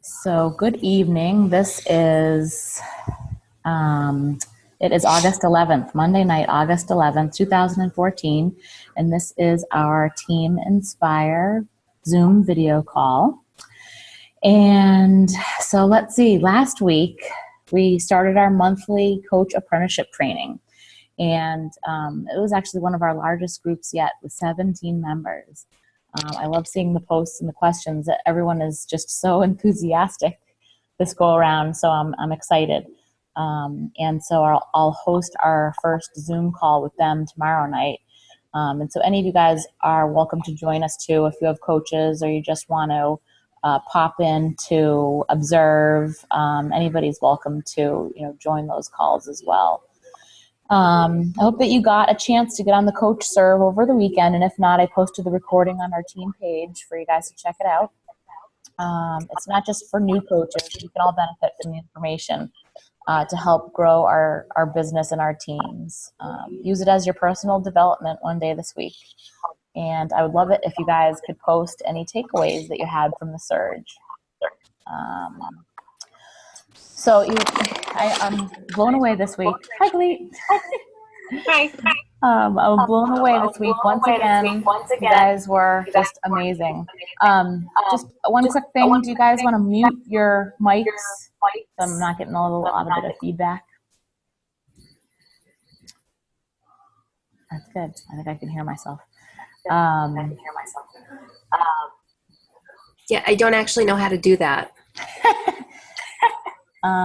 So good evening. It is August 11th, Monday night, August 11th, 2014, and this is our Team Inspire Zoom video call. And so let's see, last week we started our monthly coach apprenticeship training, and it was actually one of our largest groups yet with 17 members. I love seeing the posts and the questions. That everyone is just so enthusiastic this go around, so I'm excited. And so I'll host our first Zoom call with them tomorrow night. And so any of you guys are welcome to join us too if you have coaches or you just want to pop in to observe. Anybody's welcome to join those calls as well. I hope that you got a chance to get on the coach serve over the weekend, and if not, I posted the recording on our team page for you guys to check it out. It's not just for new coaches. We can all benefit from the information to help grow our business and our teams. Use it as your personal development one day this week. And I would love it if you guys could post any takeaways that you had from the surge. I'm blown away this week. Hi, Glee. Hi. I was blown away this week. Once again, you guys were just amazing. Just one quick thing. Do you guys want to mute your mics so I'm not getting a bit of feedback? That's good. I think I can hear myself. Yeah, I don't actually know how to do that.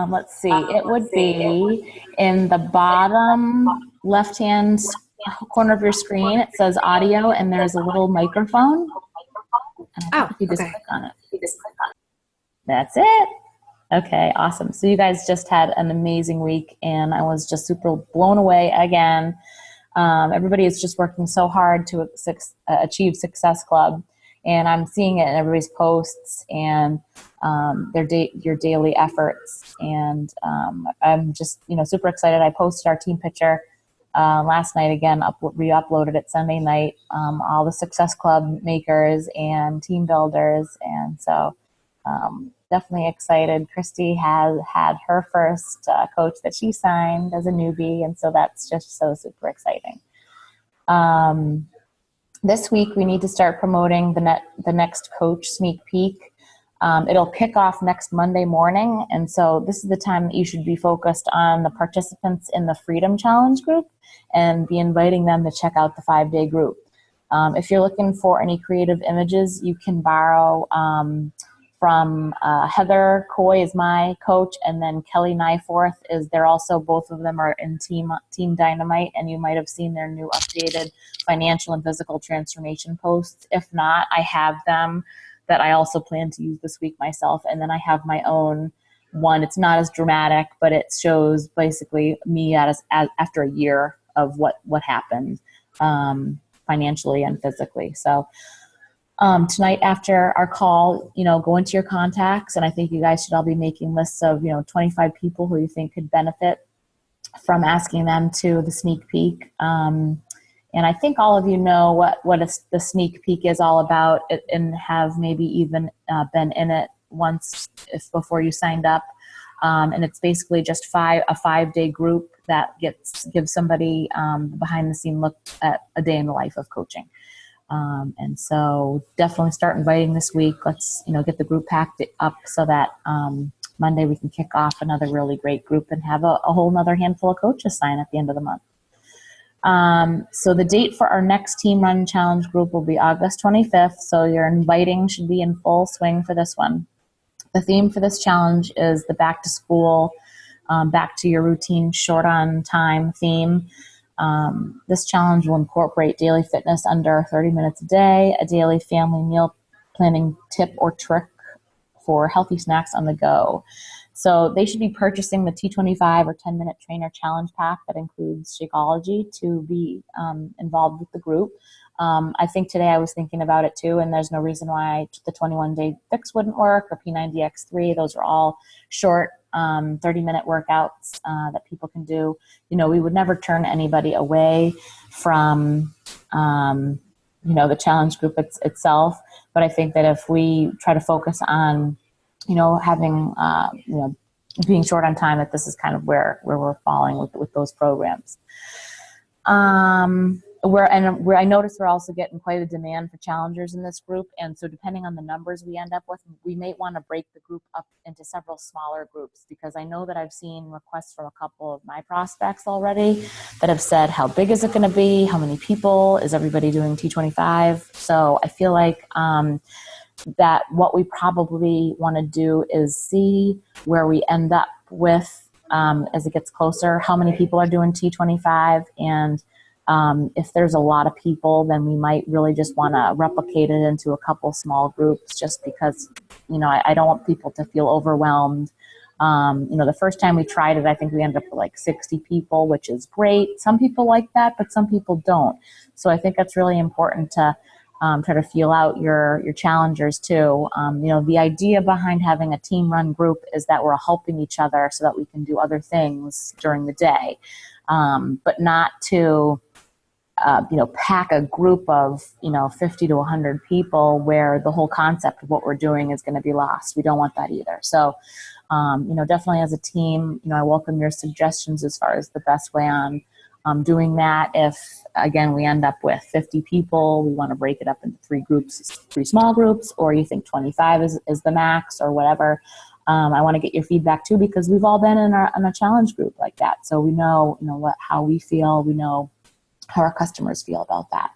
Let's see. It would be in the bottom left-hand corner of your screen. It says audio, and there's a little microphone. And you just click on it. That's it. Okay, awesome. So you guys just had an amazing week, and I was just super blown away again. Everybody is just working so hard to achieve Success Club, and I'm seeing it in everybody's posts and your daily efforts. And I'm just super excited. I posted our team picture last night again. Re-uploaded it Sunday night. All the Success Club makers and team builders, and so definitely excited. Christy has had her first coach that she signed as a newbie, and so that's just so super exciting. This week we need to start promoting the next coach sneak peek. It'll kick off next Monday morning, and so this is the time that you should be focused on the participants in the Freedom Challenge group and be inviting them to check out the 5-day group. If you're looking for any creative images, you can borrow from Heather Coy is my coach, and then Kelly Nyforth they're also, both of them are in Team Dynamite, and you might have seen their new updated financial and physical transformation posts. If not, I have them that I also plan to use this week myself, and then I have my own one. It's not as dramatic, but it shows basically me after a year of what happened financially and physically. So tonight after our call, go into your contacts, and I think you guys should all be making lists of 25 people who you think could benefit from asking them to the sneak peek. And I think all of you know what the sneak peek is all about, and have maybe even been in it once before you signed up. And it's basically just a 5-day group that gives somebody behind the scene look at a day in the life of coaching. And so definitely start inviting this week. Let's get the group packed up so that Monday we can kick off another really great group and have a whole nother handful of coaches sign at the end of the month. So the date for our next Team Run Challenge group will be August 25th. So your inviting should be in full swing for this one. The theme for this challenge is the back to school, back to your routine, short on time theme. This challenge will incorporate daily fitness under 30 minutes a day, a daily family meal planning tip or trick for healthy snacks on the go. So they should be purchasing the T25 or 10-minute trainer challenge pack that includes Shakeology to be involved with the group. I think today I was thinking about it too, and there's no reason why the 21-day fix wouldn't work, or P90X3. Those are all short 30-minute workouts that people can do. We would never turn anybody away from the challenge group itself, but I think that if we try to focus on having, being short on time, that this is kind of where we're falling with those programs. Where I noticed we're also getting quite a demand for challengers in this group. And so depending on the numbers we end up with, we may want to break the group up into several smaller groups, because I know that I've seen requests from a couple of my prospects already that have said, how big is it going to be? How many people? Is everybody doing T25? So I feel like, that what we probably want to do is see where we end up with, as it gets closer, how many people are doing T25. And if there's a lot of people, then we might really just want to replicate it into a couple small groups, just because, I don't want people to feel overwhelmed. The first time we tried it, I think we ended up with like 60 people, which is great. Some people like that, but some people don't. So I think it's really important to try to feel out your challengers too. The idea behind having a team run group is that we're helping each other so that we can do other things during the day, but not to pack a group of 50 to 100 people where the whole concept of what we're doing is going to be lost. We don't want that either. So definitely as a team, I welcome your suggestions as far as the best way on doing that. If, again, we end up with 50 people, we want to break it up into 3 groups, 3 small groups, or you think 25 is the max or whatever. I want to get your feedback too, because we've all been in a challenge group like that. So we know, how we feel, we know how our customers feel about that.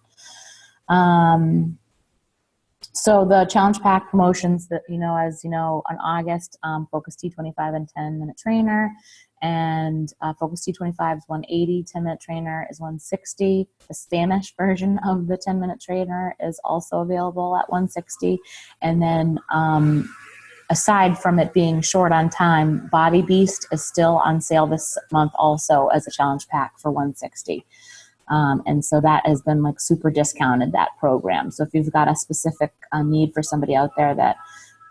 So the challenge pack promotions that, as you know, on August, Focus T25 and 10-minute trainer, and Focus T25 is 180, 10-minute trainer is 160. The Spanish version of the 10-minute trainer is also available at 160. And then aside from it being short on time, Body Beast is still on sale this month also as a challenge pack for 160. And so that has been like super discounted, that program. So if you've got a specific need for somebody out there that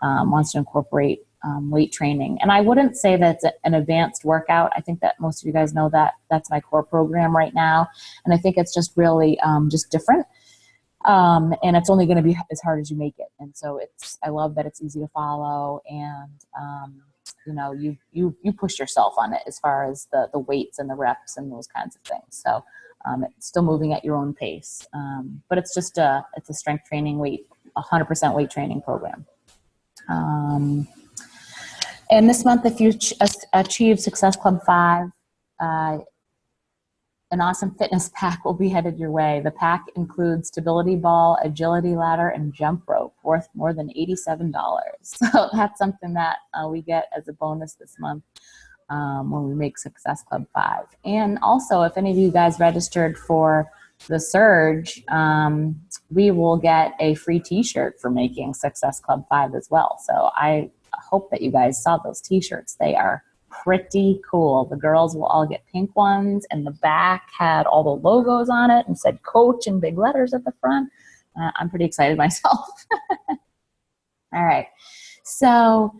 wants to incorporate weight training, and I wouldn't say that it's an advanced workout. I think that most of you guys know that that's my core program right now. And I think it's just really just different. And it's only going to be as hard as you make it. And so I love that it's easy to follow, and you push yourself on it as far as the weights and the reps and those kinds of things. So it's still moving at your own pace, but it's just it's a strength training 100% weight training program. And this month, if you achieve Success Club 5, an awesome fitness pack will be headed your way. The pack includes stability ball, agility ladder, and jump rope, worth more than $87. So that's something that we get as a bonus this month when we make Success Club 5. And also, if any of you guys registered for the Surge, we will get a free t-shirt for making Success Club 5 as well. So I hope that you guys saw those t-shirts. They are pretty cool. The girls will all get pink ones, and the back had all the logos on it and said coach in big letters at the front. I'm pretty excited myself. All right. So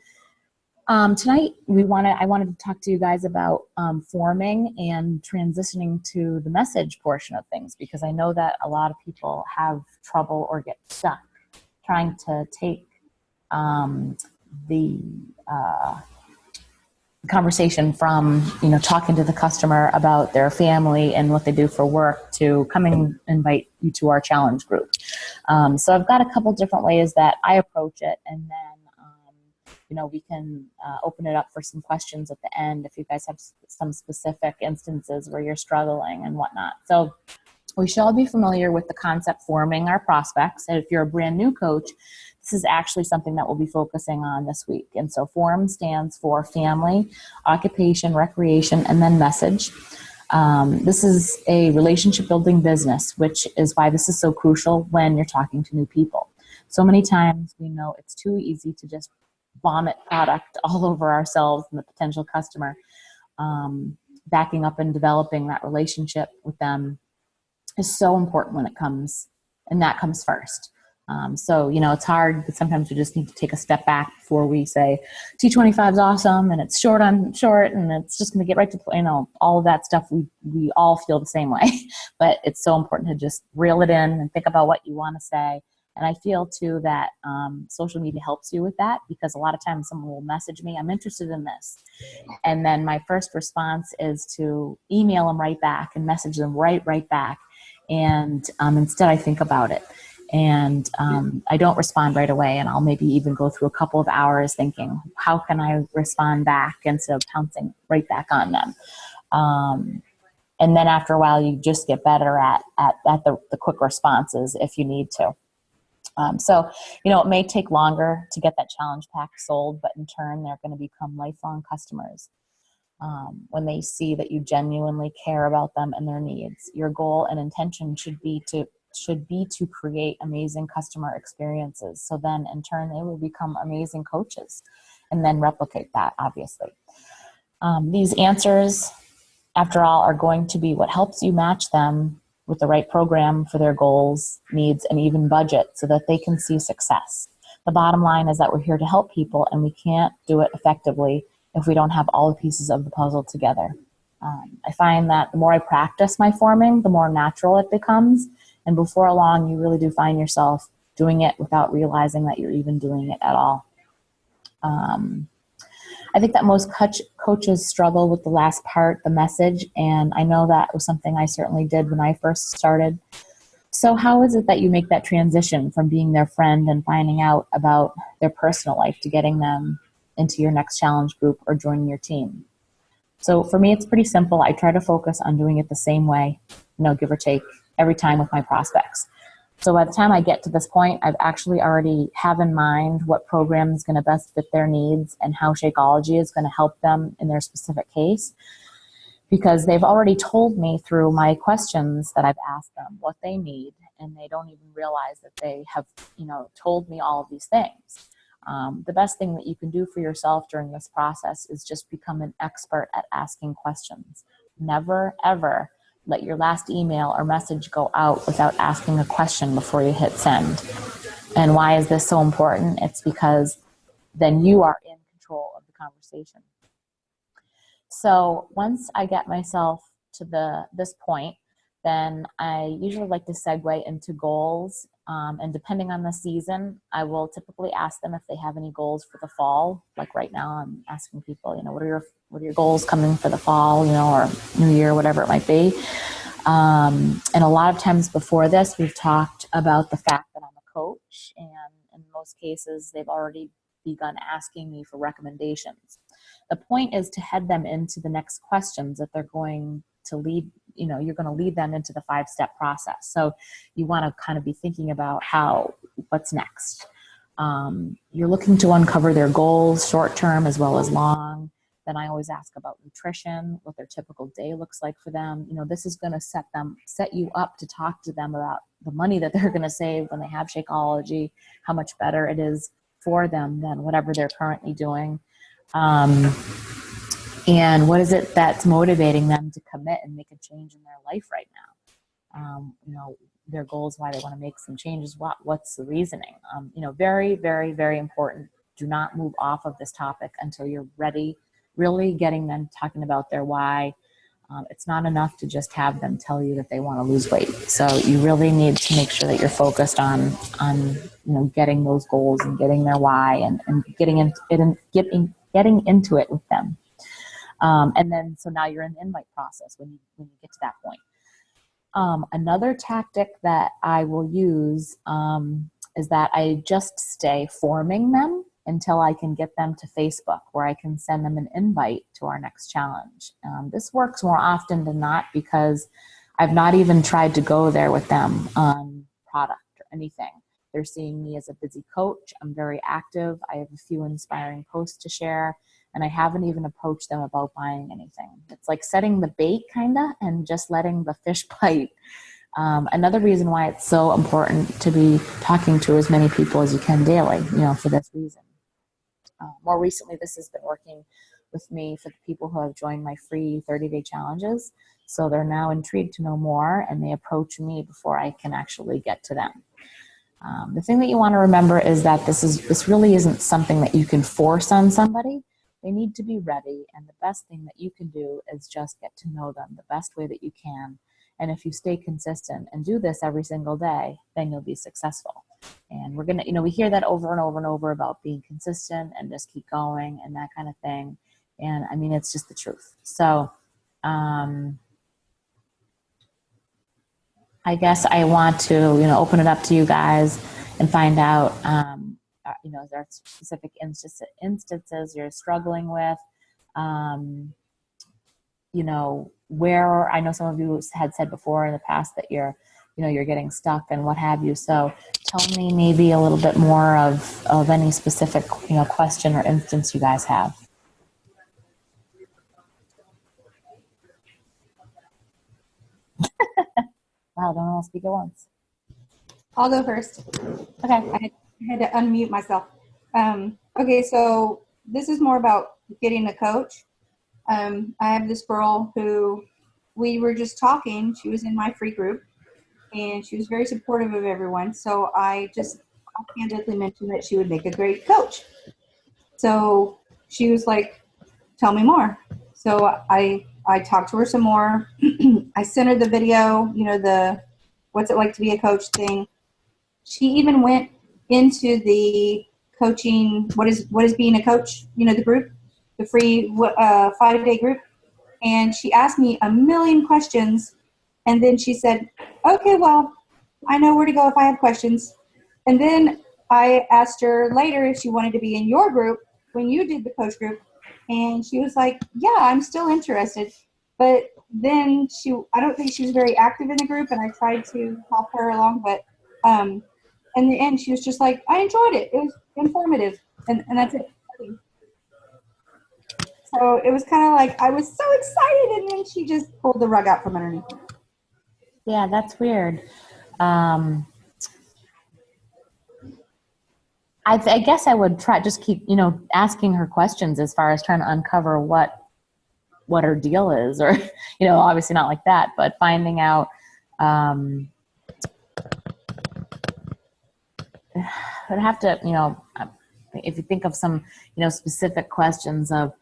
tonight I wanted to talk to you guys about forming and transitioning to the message portion of things, because I know that a lot of people have trouble or get stuck trying to take the conversation from talking to the customer about their family and what they do for work to coming and invite you to our challenge group. So I've got a couple different ways that I approach it, and then we can open it up for some questions at the end if you guys have some specific instances where you're struggling and whatnot. So we should all be familiar with the concept forming our prospects. And if you're a brand new coach, this is actually something that we'll be focusing on this week. And so FORM stands for family, occupation, recreation, and then message. This is a relationship building business, which is why this is so crucial when you're talking to new people. So many times we know it's too easy to just vomit product all over ourselves and the potential customer. Backing up and developing that relationship with them is so important when it comes, and that comes first. So, it's hard, but sometimes we just need to take a step back before we say T25 is awesome and it's short on short and it's just going to get right to, all of that stuff. We all feel the same way, but it's so important to just reel it in and think about what you want to say. And I feel too that social media helps you with that, because a lot of times someone will message me, I'm interested in this. And then my first response is to email them right back and message them right back. And instead I think about it. And I don't respond right away. And I'll maybe even go through a couple of hours thinking, how can I respond back instead of pouncing right back on them? And then after a while, you just get better at the quick responses if you need to. So, it may take longer to get that challenge pack sold, but in turn, they're going to become lifelong customers when they see that you genuinely care about them and their needs. Your goal and intention should be to create amazing customer experiences. So then, in turn, they will become amazing coaches, and then replicate that, obviously. These answers, after all, are going to be what helps you match them with the right program for their goals, needs, and even budget, so that they can see success. The bottom line is that we're here to help people, and we can't do it effectively if we don't have all the pieces of the puzzle together. I find that the more I practice my forming, the more natural it becomes. And before long, you really do find yourself doing it without realizing that you're even doing it at all. I think that most coaches struggle with the last part, the message, and I know that was something I certainly did when I first started. So how is it that you make that transition from being their friend and finding out about their personal life to getting them into your next challenge group or joining your team? So for me, it's pretty simple. I try to focus on doing it the same way, give or take, every time with my prospects. So by the time I get to this point, I've actually already have in mind what program is going to best fit their needs and how Shakeology is going to help them in their specific case, because they've already told me through my questions that I've asked them what they need, and they don't even realize that they have, told me all of these things. The best thing that you can do for yourself during this process is just become an expert at asking questions. Never, ever let your last email or message go out without asking a question before you hit send. And why is this so important? It's because then you are in control of the conversation. So once I get myself to this point, then I usually like to segue into goals. And depending on the season, I will typically ask them if they have any goals for the fall. Like right now, I'm asking people, what are your goals coming for the fall, or New Year, whatever it might be. And a lot of times before this, we've talked about the fact that I'm a coach, and in most cases, they've already begun asking me for recommendations. The point is to head them into the next questions that they're going to lead, you're going to lead them into the 5-step process. So you want to kind of be thinking about what's next. You're looking to uncover their goals, short-term as well as long. Then I always ask about nutrition, what their typical day looks like for them. This is going to set you up to talk to them about the money that they're going to save when they have Shakeology, how much better it is for them than whatever they're currently doing. And what is it that's motivating them to commit and make a change in their life right now? Their goals, why they want to make some changes, what's the reasoning? Very, very, very important. Do not move off of this topic until you're ready, really getting them talking about their why. It's not enough to just have them tell you that they want to lose weight. So you really need to make sure that you're focused on getting those goals and getting their why and getting into it with them. And then, so now you're in the invite process when you get to that point. Another tactic that I will use is that I just stay forming them until I can get them to Facebook, where I can send them an invite to our next challenge. This works more often than not because I've not even tried to go there with them on product or anything. They're seeing me as a busy coach. I'm very active. I have a few inspiring posts to share, and I haven't even approached them about buying anything. It's like setting the bait kinda and just letting the fish bite. Another reason why it's so important to be talking to as many people as you can daily, for this reason. More recently, this has been working with me for the people who have joined my free 30-day challenges. So they're now intrigued to know more, and they approach me before I can actually get to them. The thing that you want to remember is that this really isn't something that you can force on somebody. They need to be ready, and the best thing that you can do is just get to know them the best way that you can And if you stay consistent and do this every single day, then you'll be successful. And we're going to, we hear that over and over and over about being consistent and just keep going and that kind of thing. And I mean, it's just the truth. So, I guess I want to, open it up to you guys and find out, is there specific instances you're struggling with, where I know some of you had said before in the past that you're getting stuck and what have you. So tell me maybe a little bit more of any specific, question or instance you guys have. Wow, don't all speak at once. I'll go first. Okay. I had to unmute myself. Okay, so this is more about getting a coach. I have this girl who we were just talking. She was in my free group, and she was very supportive of everyone. So I just candidly mentioned that she would make a great coach. So she was like, tell me more. So I talked to her some more. I sent her the video, the what's it like to be a coach thing. She even went into the coaching, what is being a coach, the group, the free 5-day group. And she asked me a million questions. And then she said, okay, well, I know where to go if I have questions. And then I asked her later if she wanted to be in your group when you did the coach group. And she was like, yeah, I'm still interested. But then I don't think she was very active in the group, and I tried to help her along. But in the end, she was just like, I enjoyed it. It was informative. And that's it. So it was kind of like I was so excited, and then she just pulled the rug out from underneath me. Yeah, that's weird. I guess I would just keep, asking her questions as far as trying to uncover what her deal is, or, obviously not like that, but finding out, I'd have to, if you think of some, specific questions of,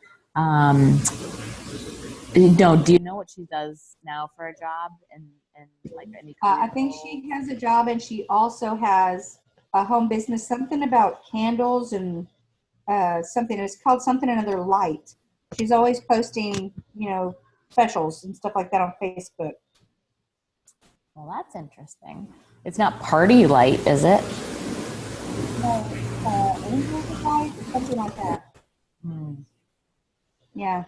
do you know what she does now for a job and like any I think she has a job, and she also has a home business, something about candles and something. It's called something another light. She's always posting, specials and stuff like that on Facebook. Well, that's interesting. It's not Party Light, is it? No, something like that. Yeah.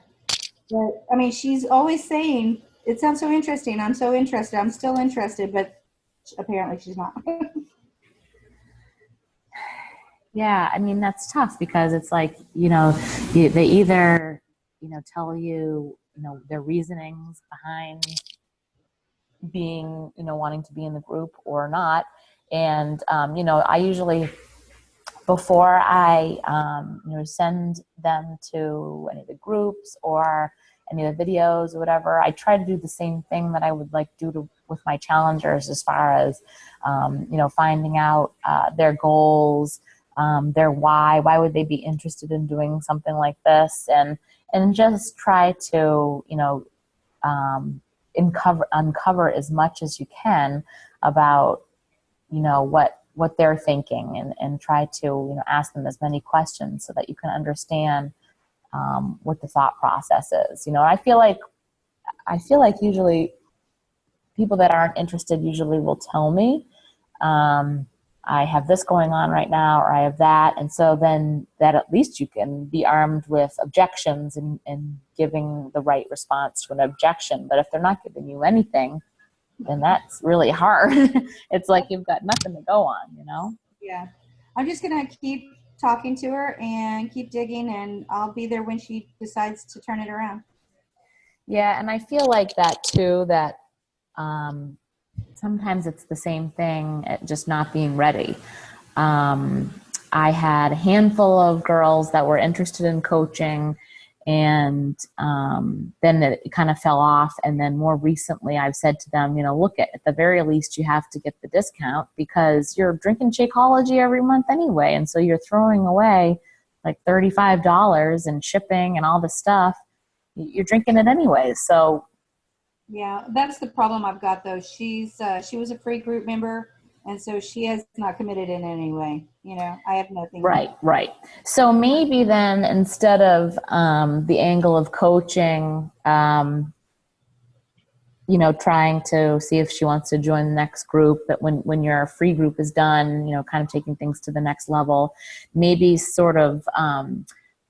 But, I mean, she's always saying, it sounds so interesting. I'm so interested. I'm still interested, but apparently she's not. Yeah, I mean, that's tough because it's like, they either, tell you, their reasonings behind being, wanting to be in the group or not. And, I usually, before I, send them to any of the groups or any of the videos or whatever, I try to do the same thing that I would do with my challengers as far as, finding out their goals, their why would they be interested in doing something like this, and just try to, uncover as much as you can about, what they're thinking, and try to, ask them as many questions so that you can understand what the thought process is. I feel like usually people that aren't interested usually will tell me, I have this going on right now, or I have that. And so then that at least you can be armed with objections and giving the right response to an objection. But if they're not giving you anything, then that's really hard. It's like you've got nothing to go on, Yeah. I'm just going to keep talking to her and keep digging, and I'll be there when she decides to turn it around. Yeah, and I feel like that too, that sometimes it's the same thing, just not being ready. I had a handful of girls that were interested in coaching, and then it kind of fell off. And then more recently, I've said to them, look, at the very least, you have to get the discount because you're drinking Shakeology every month anyway. And so you're throwing away like $35 and shipping and all this stuff. You're drinking it anyway. So, Yeah, that's the problem I've got though. She was a free group member, and so she has not committed in any way. You know, I have nothing. Right, right. So maybe then instead of the angle of coaching, trying to see if she wants to join the next group, but when your free group is done, kind of taking things to the next level, maybe sort of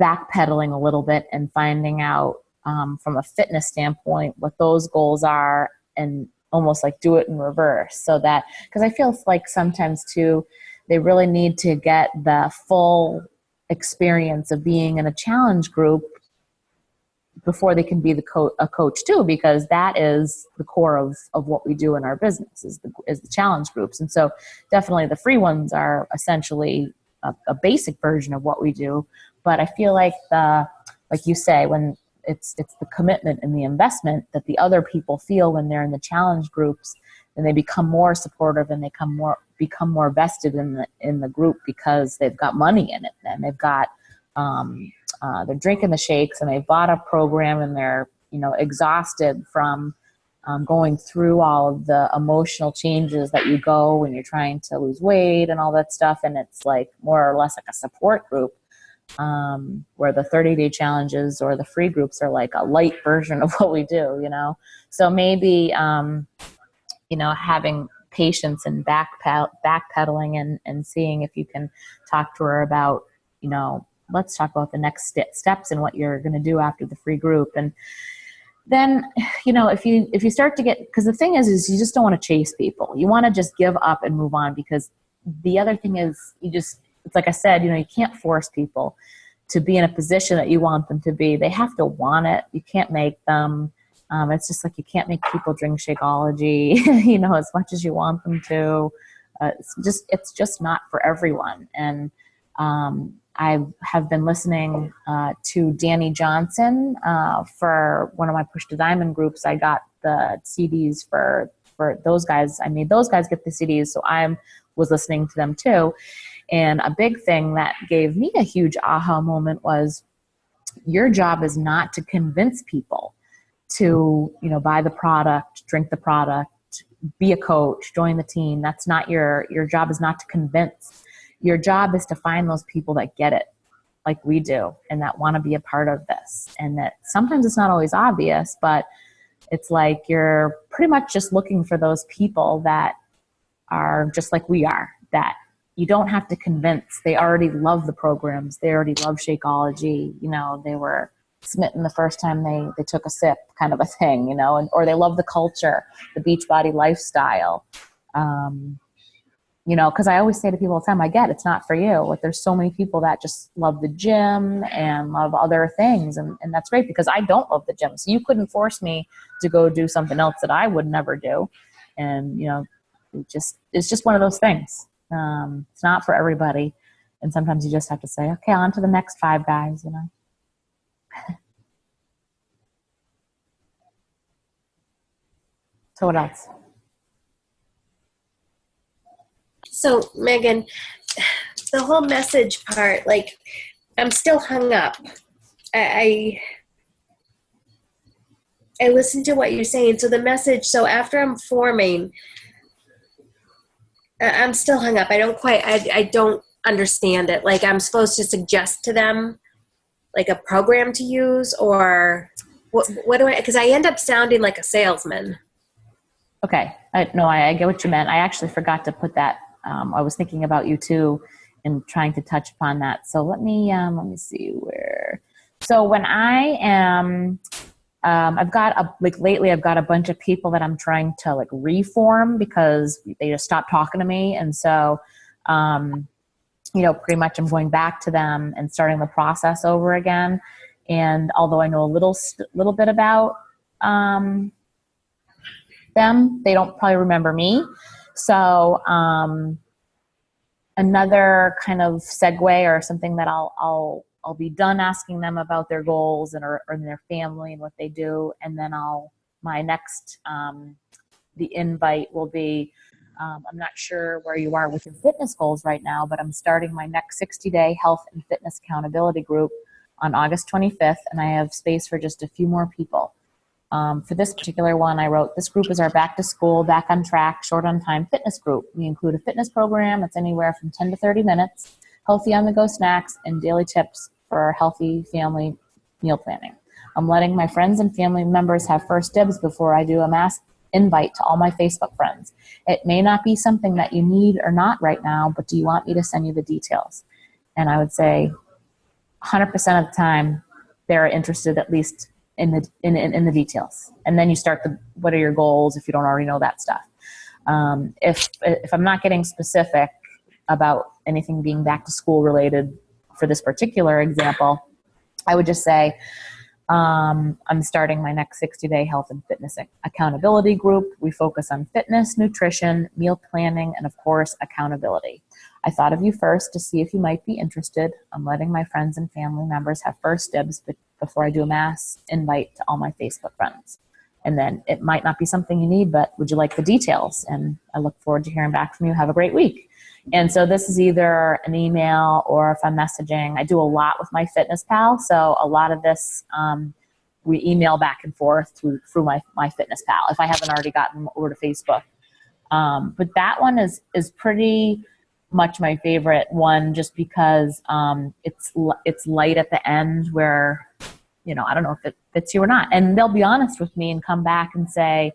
backpedaling a little bit and finding out from a fitness standpoint what those goals are, and almost like do it in reverse, so that, because I feel like sometimes too, they really need to get the full experience of being in a challenge group before they can be a coach too, because that is the core of what we do in our business is the challenge groups. And so definitely the free ones are essentially a basic version of what we do. But I feel like like you say, when it's the commitment and the investment that the other people feel when they're in the challenge groups, then they become more supportive and they become more vested in the group, because they've got money in it, and they've got they're drinking the shakes, and they've bought a program, and they're exhausted from going through all of the emotional changes that you go when you're trying to lose weight and all that stuff. And it's like more or less like a support group, where the 30-day challenges or the free groups are like a light version of what we do. So maybe having patience and backpedaling and seeing if you can talk to her about, let's talk about the next steps and what you're going to do after the free group. And then, if you start to get, because the thing is you just don't want to chase people. You want to just give up and move on, because the other thing is it's like I said, you can't force people to be in a position that you want them to be. They have to want it. You can't make them. It's just like you can't make people drink Shakeology, as much as you want them to. It's just not for everyone. And I have been listening to Danny Johnson for one of my Push to Diamond groups. I got the CDs for those guys. I made those guys get the CDs, so I was listening to them too. And a big thing that gave me a huge aha moment was, your job is not to convince people to, buy the product, drink the product, be a coach, join the team. That's not your job is not to convince. Your job is to find those people that get it like we do, and that want to be a part of this. And that sometimes it's not always obvious, but it's like you're pretty much just looking for those people that are just like we are, that you don't have to convince. They already love the programs. They already love Shakeology. They were smitten the first time they took a sip, kind of a thing, or they love the culture, the Beachbody lifestyle. Because I always say to people all the time, I get it's not for you. Like, there's so many people that just love the gym and love other things. And that's great, because I don't love the gym. So you couldn't force me to go do something else that I would never do. And, it's just one of those things. It's not for everybody. And sometimes you just have to say, okay, on to the next 5 guys, So what else? So, Megan, the whole message part, like, I'm still hung up. I listen to what you're saying. So the message, so after I'm forming, I'm still hung up. I don't understand it. Like, I'm supposed to suggest to them like a program to use, or what do because I end up sounding like a salesman. Okay. No, I get what you meant. I actually forgot to put that. I was thinking about you too and trying to touch upon that. So let me see where. So when I am, I've got lately I've got a bunch of people that I'm trying to like reform, because they just stopped talking to me. And so, pretty much I'm going back to them and starting the process over again. And although I know a little bit about, them, they don't probably remember me. So another kind of segue or something that I'll be done asking them about their goals or their family and what they do, and then my next the invite will be, I'm not sure where you are with your fitness goals right now, but I'm starting my next 60-day health and fitness accountability group on August 25th, and I have space for just a few more people. For this particular one, I wrote, this group is our back to school, back on track, short on time fitness group. We include a fitness program that's anywhere from 10 to 30 minutes, healthy on the go snacks, and daily tips for healthy family meal planning. I'm letting my friends and family members have first dibs before I do a mass invite to all my Facebook friends. It may not be something that you need or not right now, but do you want me to send you the details? And I would say 100% of the time they're interested at least in the details. And then you start what are your goals if you don't already know that stuff. If I'm not getting specific about anything being back to school related for this particular example, I would just say, I'm starting my next 60-day health and fitness accountability group. We focus on fitness, nutrition, meal planning, and of course, accountability. I thought of you first to see if you might be interested. I'm letting my friends and family members have first dibs before I do a mass invite to all my Facebook friends. And then it might not be something you need, but would you like the details? And I look forward to hearing back from you. Have a great week. And so this is either an email or if I'm messaging. I do a lot with my fitness pal. So a lot of this, we email back and forth through my fitness pal if I haven't already gotten over to Facebook. But that one is pretty much my favorite one just because it's light at the end where, I don't know if it fits you or not. And they'll be honest with me and come back and say,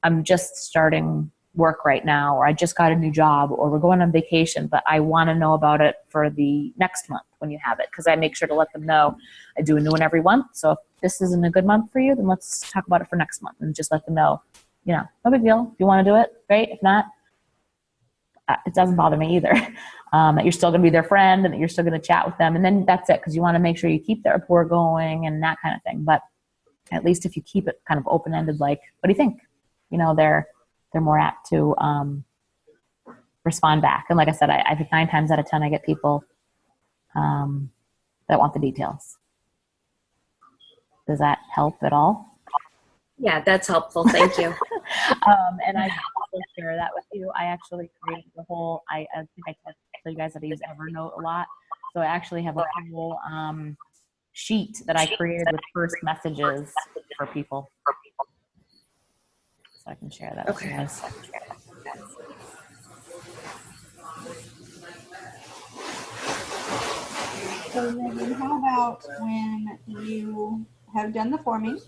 I'm just starting work right now, or I just got a new job, or we're going on vacation, but I want to know about it for the next month when you have it. Because I make sure to let them know I do a new one every month. So if this isn't a good month for you, then let's talk about it for next month and just let them know, no big deal. If you want to do it, great. If not, it doesn't bother me either. That you're still going to be their friend and that you're still going to chat with them. And then that's it, because you want to make sure you keep that rapport going and that kind of thing. But at least if you keep it kind of open-ended, like, what do you think? They're more apt to respond back. And like I said, I think 9 times out of 10, I get people that want the details. Does that help at all? Yeah, that's helpful. Thank you. And I will share that with you. I actually created the whole, I think I told you guys that I use Evernote a lot. So I actually have a whole sheet that I created with first messages for people. So I can share that with you guys. So then how about when you have done the forming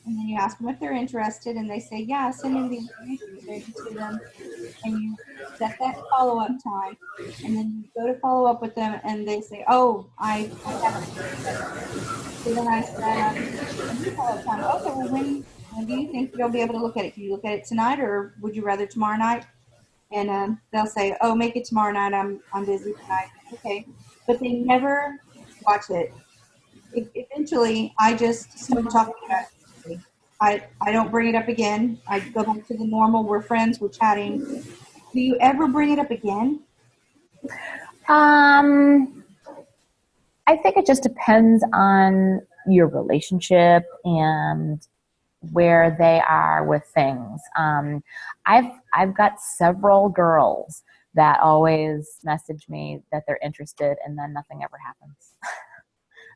and then you ask them if they're interested and they say, yeah, send in the information, send it to them, and you set that follow-up time, and then you go to follow up with them and they say, oh, I haven't. So then I set up a new follow-up time. Okay, well, when do you think you'll be able to look at it? Can you look at it tonight, or would you rather tomorrow night? And they'll say, oh, make it tomorrow night. I'm busy tonight. Okay. But they never watch it. Eventually, I just stop talking about it. I don't bring it up again. I go back to the normal. We're friends. We're chatting. Do you ever bring it up again? I think it just depends on your relationship and where they are with things. I've got several girls that always message me that they're interested, and then nothing ever happens.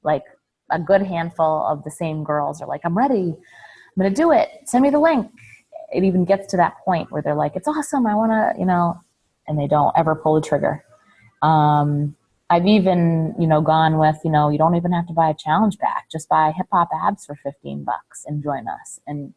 Like a good handful of the same girls are like, I'm ready. I'm going to do it. Send me the link. It even gets to that point where they're like, it's awesome. I want to, and they don't ever pull the trigger. I've even, gone with, you don't even have to buy a challenge pack. Just buy Hip Hop Abs for $15 and join us. And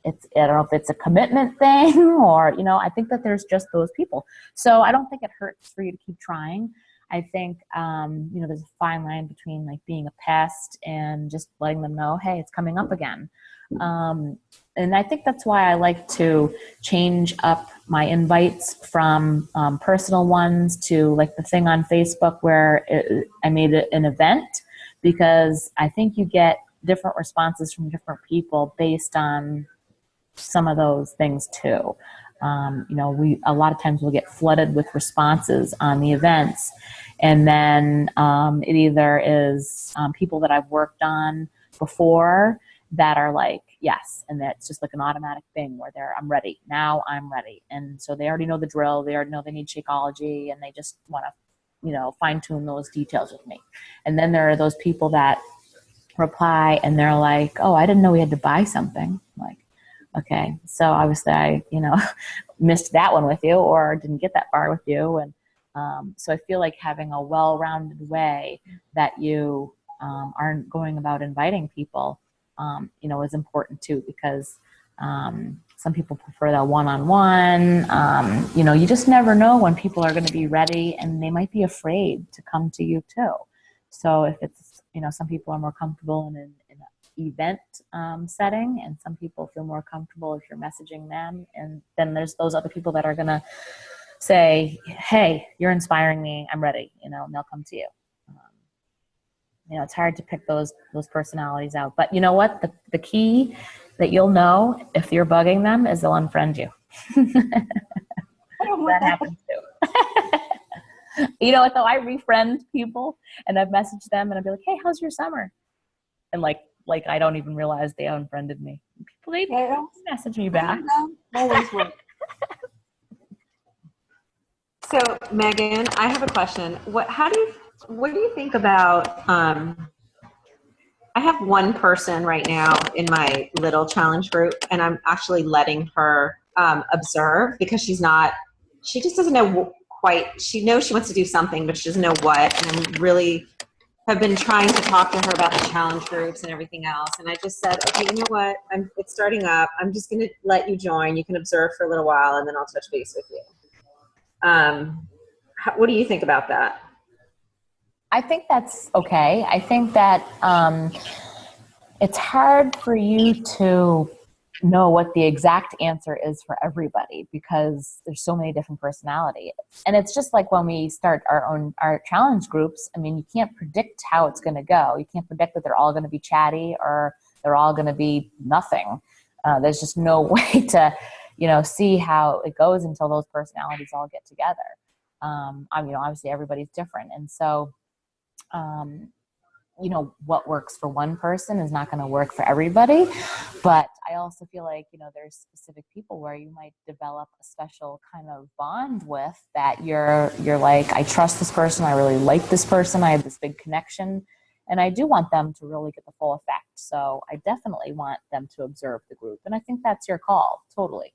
I don't know if it's a commitment thing or, I think that there's just those people. So I don't think it hurts for you to keep trying. I think, there's a fine line between like being a pest and just letting them know, hey, it's coming up again. And I think that's why I like to change up my invites from personal ones to like the thing on Facebook where I made it an event, because I think you get different responses from different people based on some of those things too. A lot of times we'll get flooded with responses on the events, and then it either is people that I've worked on before that are like, yes, and that's just like an automatic thing where I'm ready. Now I'm ready. And so they already know the drill. They already know they need Shakeology, and they just want to, fine tune those details with me. And then there are those people that reply and they're like, oh, I didn't know we had to buy something. I'm like, okay, so obviously I, missed that one with you or didn't get that far with you. And so I feel like having a well-rounded way that you aren't going about inviting people, is important too, because some people prefer that one-on-one. You just never know when people are going to be ready, and they might be afraid to come to you too. So if it's, some people are more comfortable in an event setting, and some people feel more comfortable if you're messaging them. And then there's those other people that are going to say, hey, you're inspiring me, I'm ready, and they'll come to you. It's hard to pick those personalities out, but you know what, the key that you'll know if you're bugging them is they'll unfriend you. That happens too. You know what though, I refriend people and I've messaged them and I'll be like, hey, how's your summer? And like I don't even realize they unfriended me. People, they message me back. Always work. So Megan, I have a question. What do you think about, I have one person right now in my little challenge group, and I'm actually letting her observe, because she just doesn't know quite, she knows she wants to do something, but she doesn't know what. And I'm really have been trying to talk to her about the challenge groups and everything else. And I just said, okay, you know what? It's starting up. I'm just going to let you join. You can observe for a little while, and then I'll touch base with you. What do you think about that? I think that's okay. I think that it's hard for you to know what the exact answer is for everybody, because there's so many different personalities. And it's just like when we start our challenge groups, I mean, you can't predict how it's going to go. You can't predict that they're all going to be chatty or they're all going to be nothing. There's just no way to, see how it goes until those personalities all get together. Obviously everybody's different. And so, what works for one person is not going to work for everybody. But I also feel like, there's specific people where you might develop a special kind of bond with, that you're like, I trust this person. I really like this person. I have this big connection, and I do want them to really get the full effect. So I definitely want them to observe the group. And I think that's your call. Totally.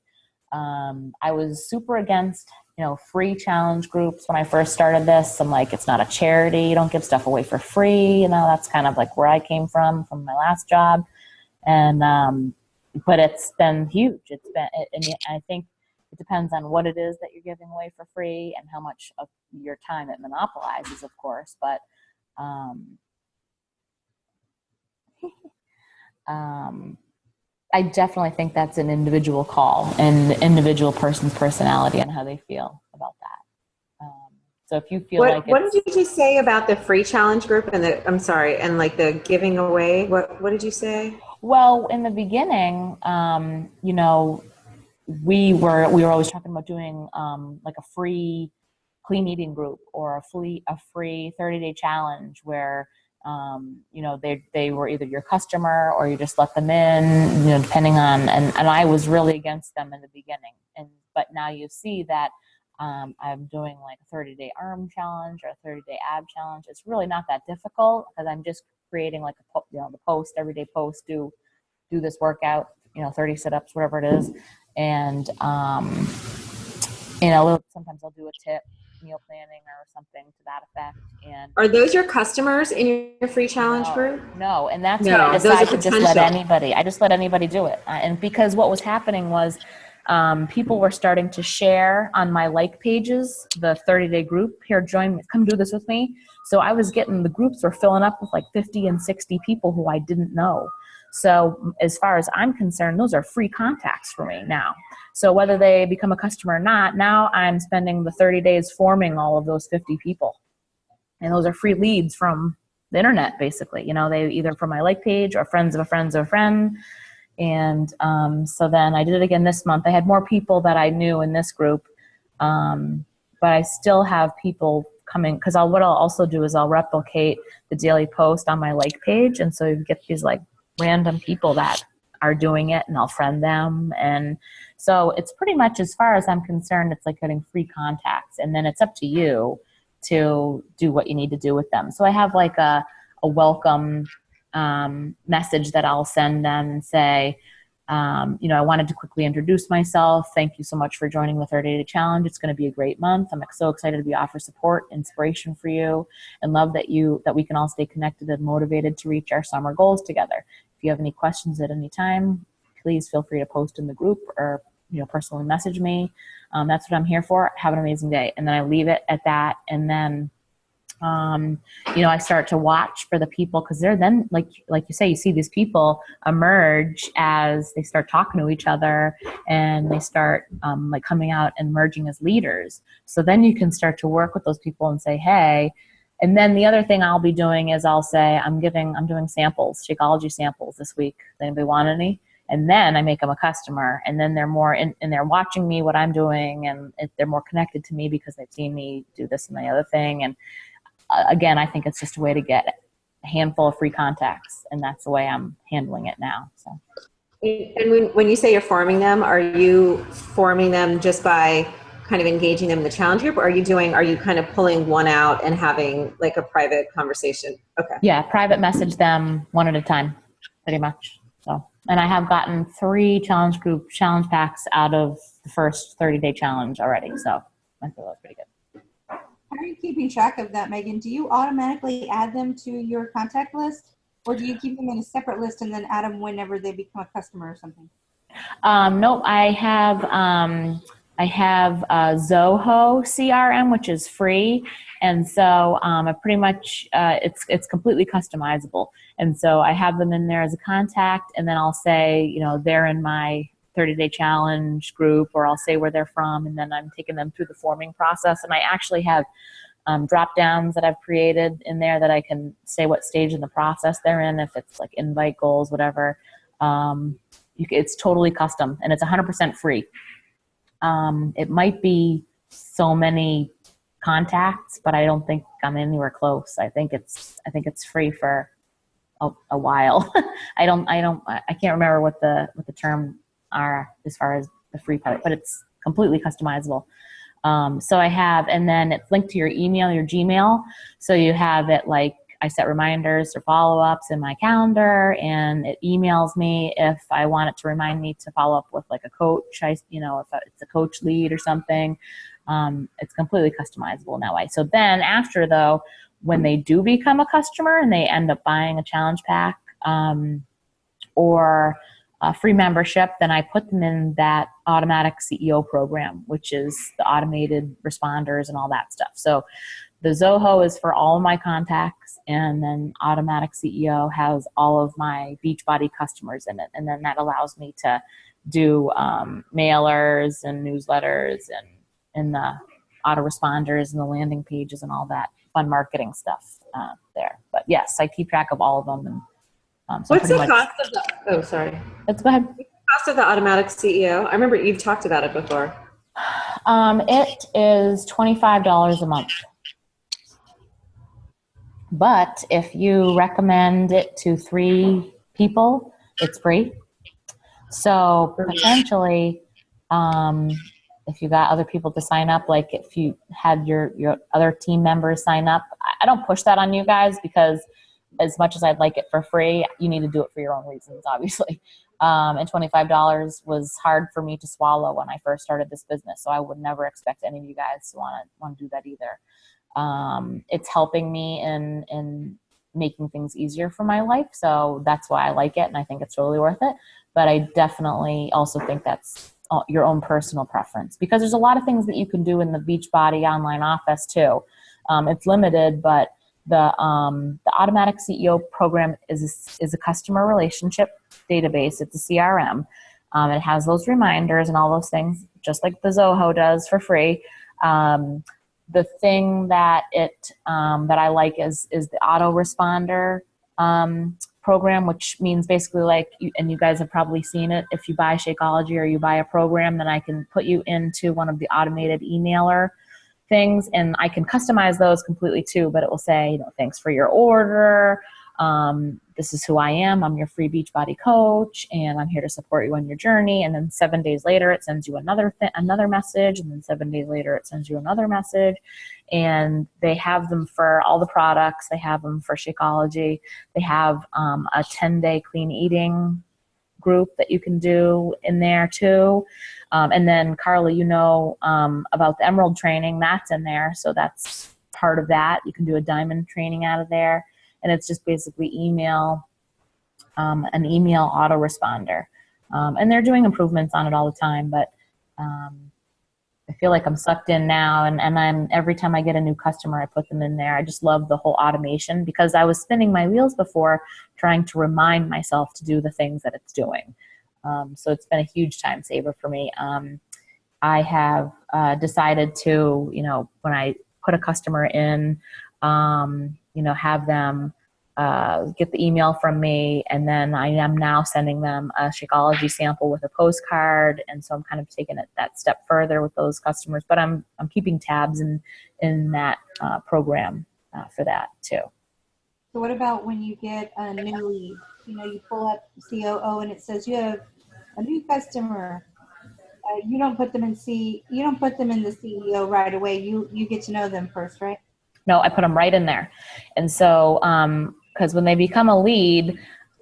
I was super against, free challenge groups when I first started this. I'm like, it's not a charity. You don't give stuff away for free. That's kind of like where I came from my last job. And, but it's been huge. And I think it depends on what it is that you're giving away for free and how much of your time it monopolizes, of course. But, I definitely think that's an individual call and individual person's personality and how they feel about that. So if you feel what did you say about the free challenge group and and like the giving away? What did you say? Well, in the beginning, we were always talking about doing like a free clean eating group or a free 30-day challenge where they were either your customer or you just let them in, depending on, and I was really against them in the beginning. But now you see that I'm doing like a 30-day arm challenge or a 30-day ab challenge. It's really not that difficult, because I'm just creating like the post, everyday post, do this workout, 30 sit-ups, whatever it is. And, sometimes I'll do a tip, meal planning or something to that effect. And are those your customers in your free challenge group? No, and that's what I decided to just let anybody. I just let anybody do it, and because what was happening was people were starting to share on my like pages the 30-day group. Here, join me, come do this with me. So I was getting, the groups were filling up with like 50 and 60 people who I didn't know. So as far as I'm concerned, those are free contacts for me now. So whether they become a customer or not, now I'm spending the 30 days forming all of those 50 people. And those are free leads from the internet, basically. They either from my like page or friends of a friend's of a friend. And so then I did it again this month. I had more people that I knew in this group, but I still have people coming, because what I'll also do is I'll replicate the daily post on my like page. And so you get these like random people that are doing it, and I'll friend them. And so it's pretty much, as far as I'm concerned, it's like getting free contacts, and then it's up to you to do what you need to do with them. So I have like a welcome message that I'll send them and say, I wanted to quickly introduce myself. Thank you so much for joining the 30-day challenge. It's going to be a great month. I'm so excited to be offer support, inspiration for you, and love that we can all stay connected and motivated to reach our summer goals together. If you have any questions at any time, please feel free to post in the group or personally message me. That's what I'm here for. Have an amazing day. And then I leave it at that. And then I start to watch for the people, because they're then, like you say, you see these people emerge as they start talking to each other, and they start coming out and merging as leaders. So then you can start to work with those people and say, hey. And then the other thing I'll be doing is I'll say, I'm doing samples, Shakeology samples this week. Does anybody want any? And then I make them a customer, and then they're more and they're watching me, what I'm doing, and they're more connected to me because they've seen me do this and the other thing. And again, I think it's just a way to get a handful of free contacts, and that's the way I'm handling it now. So. And when you say you're forming them, are you forming them just by kind of engaging them in the challenge group, or are you kind of pulling one out and having like a private conversation? Okay. Yeah, private message them one at a time, pretty much. So, and I have gotten 3 challenge packs out of the first 30-day challenge already. So I feel that's pretty good. How are you keeping track of that, Megan? Do you automatically add them to your contact list, or do you keep them in a separate list and then add them whenever they become a customer or something? No, I have Zoho CRM, which is free, and so I pretty much it's completely customizable. And so I have them in there as a contact, and then I'll say, they're in my 30-day challenge group, or I'll say where they're from, and then I'm taking them through the forming process. And I actually have drop downs that I've created in there that I can say what stage in the process they're in, if it's like invite goals, whatever. It's totally custom, and it's 100% free. It might be so many contacts, but I don't think I'm anywhere close. I think it's free for a while. I can't remember what the term are as far as the free part, but it's completely customizable. So I have, and then it's linked to your email, your Gmail. So you have it like, I set reminders or follow-ups in my calendar, and it emails me if I want it to remind me to follow up with like a coach. If it's a coach lead or something, it's completely customizable in that way. So then after, though, when they do become a customer and they end up buying a challenge pack or a free membership, then I put them in that automatic CEO program, which is the automated responders and all that stuff. So the Zoho is for all of my contacts, and then automatic CEO has all of my Beachbody customers in it. And then that allows me to do mailers and newsletters and the autoresponders and the landing pages and all that fun marketing stuff there. But yes, I keep track of all of them. And what's the cost of the? Oh, sorry. Let's go ahead. What's the cost of the automatic CEO? I remember you've talked about it before. It is $25 a month. But if you recommend it to 3 people, it's free. So potentially, if you got other people to sign up, like if you had your other team members sign up, I don't push that on you guys, because as much as I'd like it for free, you need to do it for your own reasons, obviously. And $25 was hard for me to swallow when I first started this business. So I would never expect any of you guys to want to do that either. It's helping me in making things easier for my life. So that's why I like it, and I think it's totally worth it. But I definitely also think that's your own personal preference, because there's a lot of things that you can do in the Beachbody online office too. It's limited, but the automatic CEO program is a customer relationship database. It's a CRM. It has those reminders and all those things, just like the Zoho does for free. The thing that that I like is the autoresponder program, which means basically and you guys have probably seen it, if you buy Shakeology or you buy a program, then I can put you into one of the automated emailer things, and I can customize those completely too, but it will say, thanks for your order, This is who I am. I'm your free Beachbody coach, and I'm here to support you on your journey. And then 7 days later, it sends you another message, and then 7 days later, it sends you another message. And they have them for all the products. They have them for Shakeology. They have a 10-day clean eating group that you can do in there too. And then Carla, about the Emerald training, that's in there. So that's part of that. You can do a diamond training out of there. And it's just basically an email autoresponder. And they're doing improvements on it all the time, but I feel like I'm sucked in now, and every time I get a new customer, I put them in there. I just love the whole automation, because I was spinning my wheels before trying to remind myself to do the things that it's doing. So it's been a huge time saver for me. I have decided to, when I put a customer in, have them get the email from me, and then I am now sending them a Shakeology sample with a postcard, and so I'm kind of taking it that step further with those customers. But I'm keeping tabs in that program for that too. So what about when you get a new lead? You pull up COO and it says you have a new customer. You don't put them in the CEO right away. You get to know them first, right? No, I put them right in there. And so, because when they become a lead,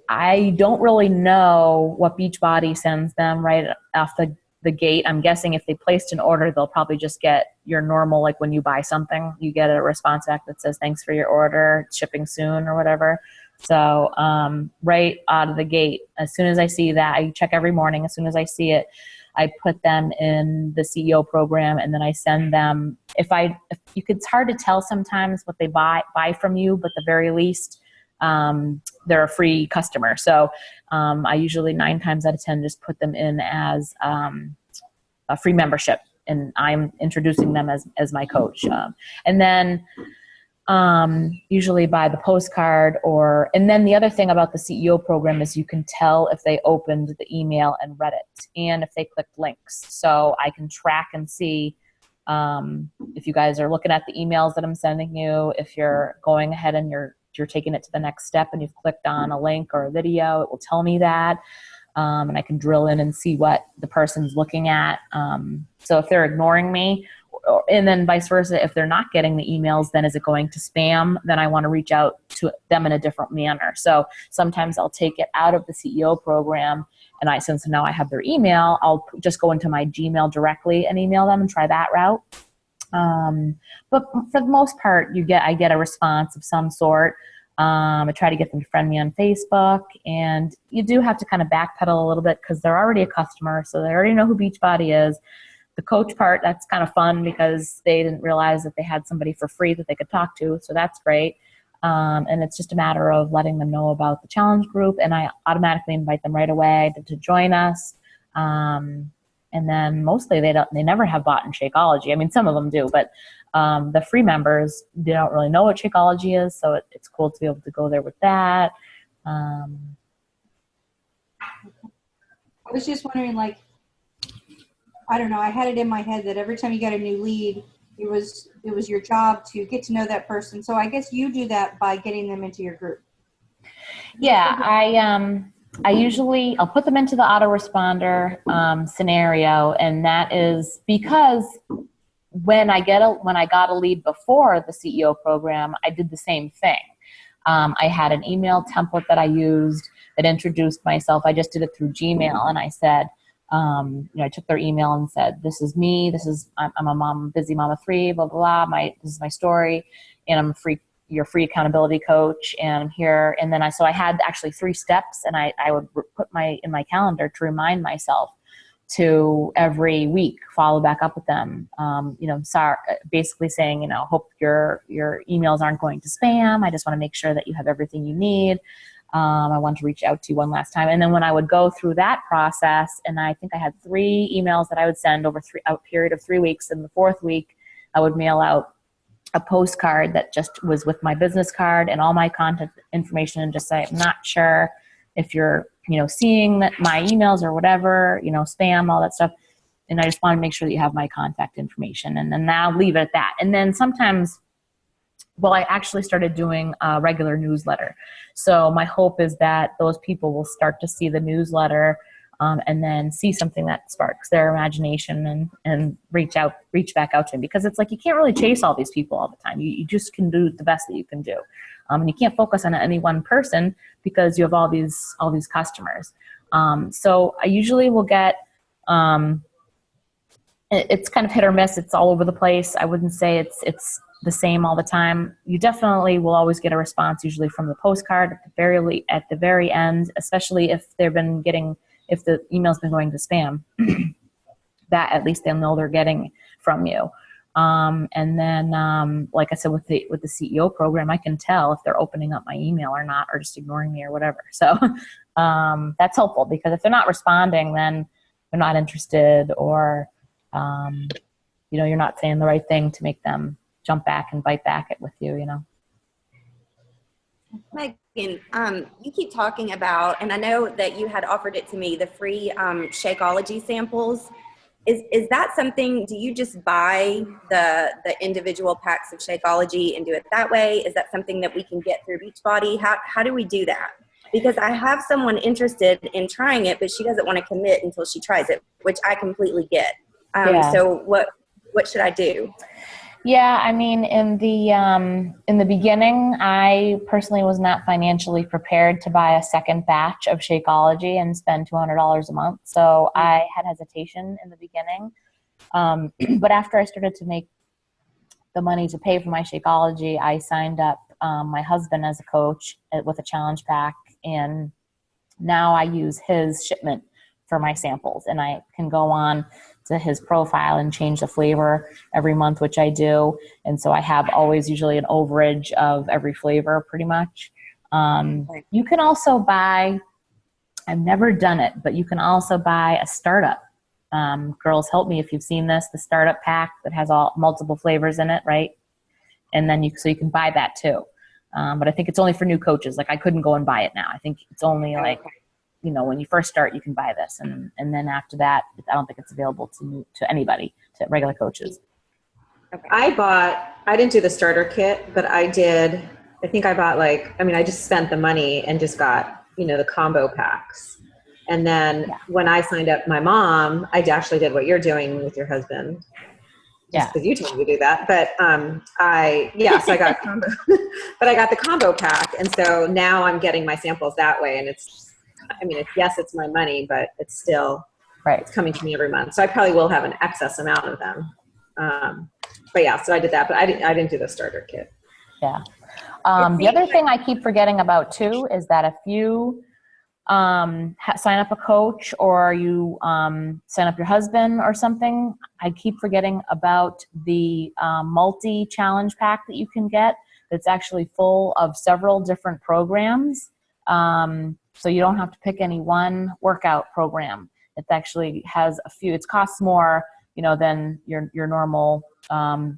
I don't really know what Beachbody sends them right off the gate. I'm guessing if they placed an order, they'll probably just get your normal, like when you buy something, you get a response back that says, thanks for your order, shipping soon or whatever. So right out of the gate, as soon as I see that, I check every morning. As soon as I see it, I put them in the CEO program, and then I send them. It's hard to tell sometimes what they buy from you, but at the very least, they're a free customer. So I usually 9 times out of 10 just put them in as a free membership, and I'm introducing them as my coach. And then usually by the postcard and then the other thing about the CEO program is you can tell if they opened the email and read it, and if they clicked links. So I can track and see if you guys are looking at the emails that I'm sending you, if you're going ahead and you're taking it to the next step and you've clicked on a link or a video, it will tell me that. And I can drill in and see what the person's looking at. So if they're ignoring me, and then vice versa, if they're not getting the emails, then is it going to spam? Then I want to reach out to them in a different manner. So sometimes I'll take it out of the CEO program, and since now I have their email, I'll just go into my Gmail directly and email them and try that route. But for the most part, I get a response of some sort. I try to get them to friend me on Facebook, and you do have to kind of backpedal a little bit because they're already a customer, so they already know who Beachbody is. The coach part, that's kind of fun because they didn't realize that they had somebody for free that they could talk to, so that's great. And it's just a matter of letting them know about the challenge group, and I automatically invite them right away to join us. And then mostly they never have bought in Shakeology. I mean, some of them do, but the free members, they don't really know what Shakeology is, so it's cool to be able to go there with that. I was just wondering, I don't know, I had it in my head that every time you got a new lead, it was your job to get to know that person. So I guess you do that by getting them into your group. Yeah, I'll put them into the autoresponder scenario, and that is because when I got a lead before the CEO program, I did the same thing. I had an email template that I used that introduced myself. I just did it through Gmail, and I said, I took their email and said, this is me. I'm a mom, busy mom of 3, blah, blah, blah. This is my story, and I'm your free accountability coach, and I'm here. And then I had actually 3 steps, and I would put in my calendar to remind myself to every week follow back up with them. Sorry, basically saying, hope your emails aren't going to spam. I just want to make sure that you have everything you need. I want to reach out to you one last time. And then when I would go through that process, and I think I had 3 emails that I would send over a period of 3 weeks. And the 4th week, I would mail out a postcard that just was with my business card and all my contact information, and just say, I'm not sure if you're, seeing that my emails or whatever, spam, all that stuff. And I just want to make sure that you have my contact information. And then I'll leave it at that. And then sometimes well, I actually started doing a regular newsletter. So my hope is that those people will start to see the newsletter and then see something that sparks their imagination and reach back out to me, because it's like you can't really chase all these people all the time. You just can do the best that you can do, and you can't focus on any one person because you have all these customers. So I usually will get. It's kind of hit or miss. It's all over the place. I wouldn't say it's the same all the time. You definitely will always get a response, usually from the postcard at the very end, especially if if the email's been going to spam. That at least they'll know they're getting from you. And then, like I said, with the CEO program, I can tell if they're opening up my email or not, or just ignoring me or whatever. So that's helpful, because if they're not responding, then they're not interested, or you're not saying the right thing to make them jump back and bite back with you. Megan, you keep talking about, and I know that you had offered it to me, the free Shakeology samples. Is that something, do you just buy the individual packs of Shakeology and do it that way? Is that something that we can get through Beachbody? How do we do that? Because I have someone interested in trying it, but she doesn't want to commit until she tries it, which I completely get. So what should I do? Yeah, I mean, in the beginning, I personally was not financially prepared to buy a second batch of Shakeology and spend $200 a month. So I had hesitation in the beginning. But after I started to make the money to pay for my Shakeology, I signed up my husband as a coach with a challenge pack, and now I use his shipment for my samples, and I can go on to his profile and change the flavor every month, which I do. And so I have always usually an overage of every flavor pretty much. You can also buy, I've never done it, but you can also buy a startup. Girls, help me if you've seen this, the startup pack that has multiple flavors in it, right? And then you can buy that too. But I think it's only for new coaches. Like, I couldn't go and buy it now. I think it's only when you first start, you can buy this, and then after that, I don't think it's available to anybody, to regular coaches. Okay. I didn't do the starter kit, but I think I bought I just spent the money and just got, the combo packs. And then when I signed up my mom, I actually did what you're doing with your husband. Just because you told me to do that. But so I got combo, but I got the combo pack. And so now I'm getting my samples that way. And it's my money, but it's still, it's coming to me every month. So I probably will have an excess amount of them. So I did that, but I didn't do the starter kit. Yeah. The other thing I keep forgetting about too is that if you sign up a coach, or you sign up your husband or something, I keep forgetting about the multi-challenge pack that you can get that's actually full of several different programs. So you don't have to pick any one workout program. It actually has a few. It costs more, than your normal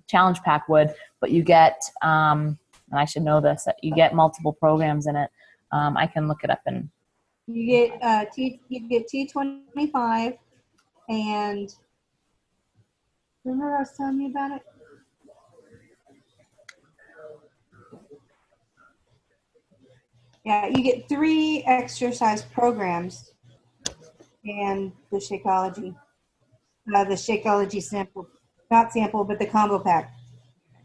challenge pack would, but you get, and I should know this, that you get multiple programs in it. I can look it up and. You get T25, and remember I was telling you about it? Yeah, you get 3 exercise programs and the Shakeology sample, not sample, but the combo pack.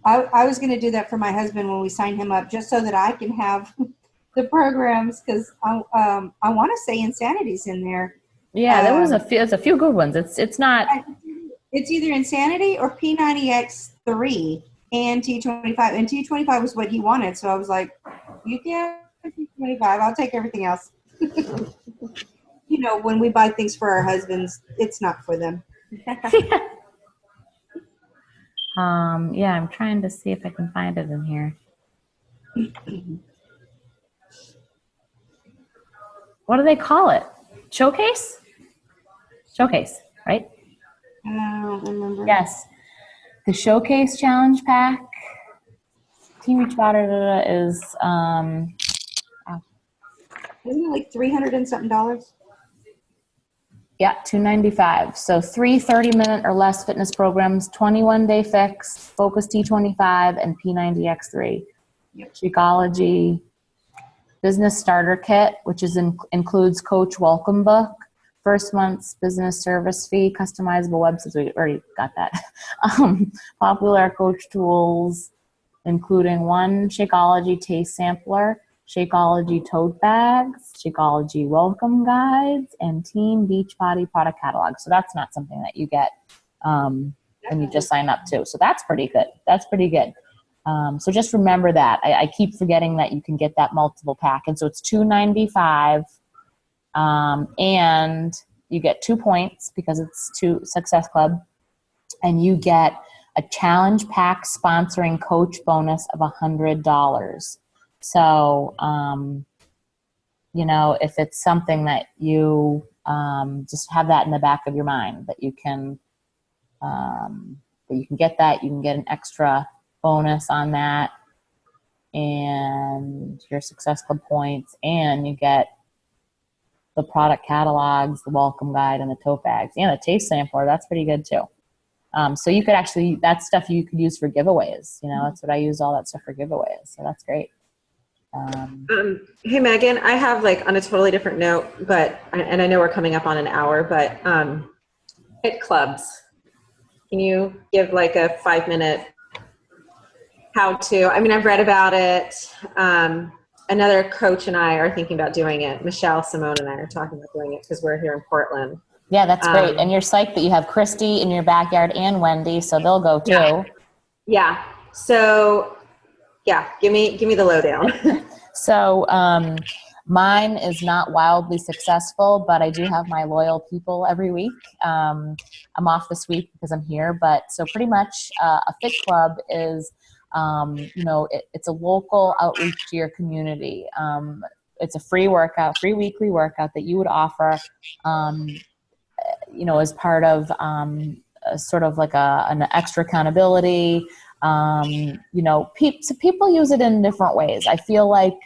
I was going to do that for my husband when we sign him up, just so that I can have the programs, because I want to say Insanity's in there. Yeah, there's a few good ones. It's not. It's either Insanity or P90X3 and T25, and T25 was what he wanted. So I was like, you can T25. I'll take everything else. When we buy things for our husbands, it's not for them. I'm trying to see if I can find it in here. What do they call it? Showcase? Showcase, right? I don't remember. Yes. The Showcase Challenge Pack. Team Beachbody is Isn't it like $300 and something? Yeah, $295. So 3 30-minute or less fitness programs, 21-day fix, Focus T25, and P90X3. Yep. Shakeology, business starter kit, which includes coach welcome book, first month's business service fee, customizable websites. We already got that. Popular coach tools, including one Shakeology taste sampler, Shakeology tote bags, Shakeology welcome guides, and Team Beachbody product catalog. So that's not something that you get when you just sign up to. So that's pretty good. That's pretty good. So just remember that. I keep forgetting that you can get that multiple pack. And so it's $295, and you get 2 points because it's to Success Club, and you get a challenge pack sponsoring coach bonus of $100. So, if it's something that you just have that in the back of your mind, that you can get that, you can get an extra bonus on that, and your Success Club points, and you get the product catalogs, the welcome guide, and the tote bags, and the taste sampler. That's pretty good too. So you could actually, that's stuff you could use for giveaways. That's what I use, all that stuff for giveaways. So that's great. Hey, Megan, I have on a totally different note, and I know we're coming up on an hour, but hit clubs. Can you give a 5-minute how to? I mean, I've read about it. Another coach and I are thinking about doing it. Michelle, Simone, and I are talking about doing it because we're here in Portland. Yeah, that's great. And you're psyched that you have Christy in your backyard and Wendy, so they'll go too. Yeah. So, yeah, give me the lowdown. So mine is not wildly successful, but I do have my loyal people every week. I'm off this week because I'm here, but so pretty much a fit club is, it's a local outreach to your community. It's a free weekly workout that you would offer, as part of sort of an extra accountability. So people use it in different ways. I feel like,